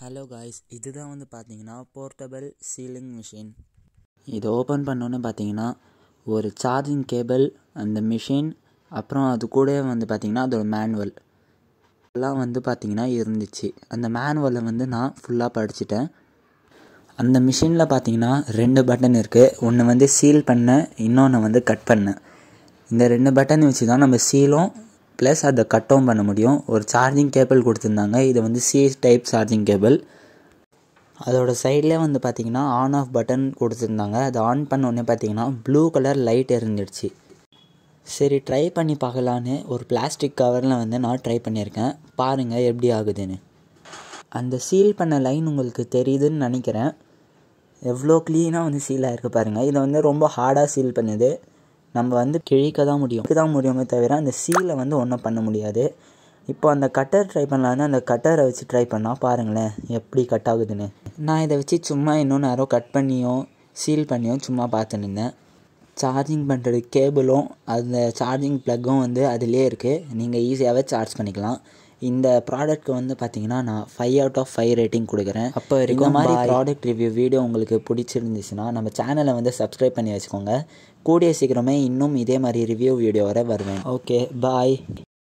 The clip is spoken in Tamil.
ஹலோ காய்ஸ், இதுதான் வந்து பார்த்தீங்கன்னா போர்ட்டபிள் சீலிங் மிஷின். இதை ஓப்பன் பண்ணோன்னு பார்த்தீங்கன்னா ஒரு சார்ஜிங் கேபிள், அந்த மிஷின், அப்புறம் அது கூட வந்து பார்த்திங்கன்னா அதோட மேனுவல் எல்லாம் வந்து பார்த்திங்கன்னா இருந்துச்சு. அந்த மேனுவலை வந்து நான் ஃபுல்லாக படிச்சுட்டேன். அந்த மிஷினில் பார்த்திங்கன்னா 2 பட்டன் இருக்குது. ஒன்று வந்து சீல் பண்ண, இன்னொன்று வந்து கட் பண்ண. இந்த 2 பட்டன் வச்சு தான் நம்ம சீலும் ப்ளஸ் அதை கட்டும் பண்ண முடியும். ஒரு சார்ஜிங் கேபிள் கொடுத்துருந்தாங்க. இது வந்து சி டைப் சார்ஜிங் கேபிள். அதோட சைட்லேயே வந்து பார்த்திங்கன்னா ஆன் ஆஃப் பட்டன் கொடுத்துருந்தாங்க. அதை ஆன் பண்ணோடனே பார்த்திங்கன்னா ப்ளூ கலர் லைட் எரிஞ்சிடுச்சு. சரி, ட்ரை பண்ணி பார்க்கலான்னு ஒரு பிளாஸ்டிக் கவரில் வந்து நான் ட்ரை பண்ணியிருக்கேன். பாருங்கள் எப்படி ஆகுதுன்னு. அந்த சீல் பண்ண லைன் உங்களுக்கு தெரியுதுன்னு நினைக்கிறேன். எவ்வளோ க்ளீனாக வந்து சீல் ஆகிருக்கு பாருங்கள். இதை வந்து ரொம்ப ஹார்டாக சீல் பண்ணுது. நம்ம வந்து கிழிக்க தான் முடியுமே தவிர அந்த சீலை வந்து ஒன்றும் பண்ண முடியாது. இப்போ அந்த கட்டர் ட்ரை பண்ணலான்னு அந்த கட்டரை வச்சு ட்ரை பண்ணால் பாருங்களேன் எப்படி கட் ஆகுதுன்னு. நான் இதை வச்சு சும்மா இன்னும் நேரம் கட் பண்ணியும் சீல் பண்ணியும் சும்மா பார்த்துன்னு இருந்தேன். சார்ஜிங் பண்ணுறது கேபிளும் அந்த சார்ஜிங் ப்ளக்கும் வந்து அதிலே இருக்குது. நீங்கள் ஈஸியாகவே சார்ஜ் பண்ணிக்கலாம். இந்த ப்ராடக்ட்க்கு வந்து பார்த்திங்கன்னா நான் 5 out of 5 ரேட்டிங் கொடுக்குறேன். அப்போ இந்த மாதிரி ப்ராடக்ட் ரிவ்யூ வீடியோ உங்களுக்கு பிடிச்சிருந்துச்சுன்னா நம்ம சேனலை வந்து சப்ஸ்கிரைப் பண்ணி வச்சுக்கோங்க. கூடிய சீக்கிரமே இன்னும் இதே மாதிரி ரிவ்யூ வீடியோ வர வருவேன். ஓகே, பாய்.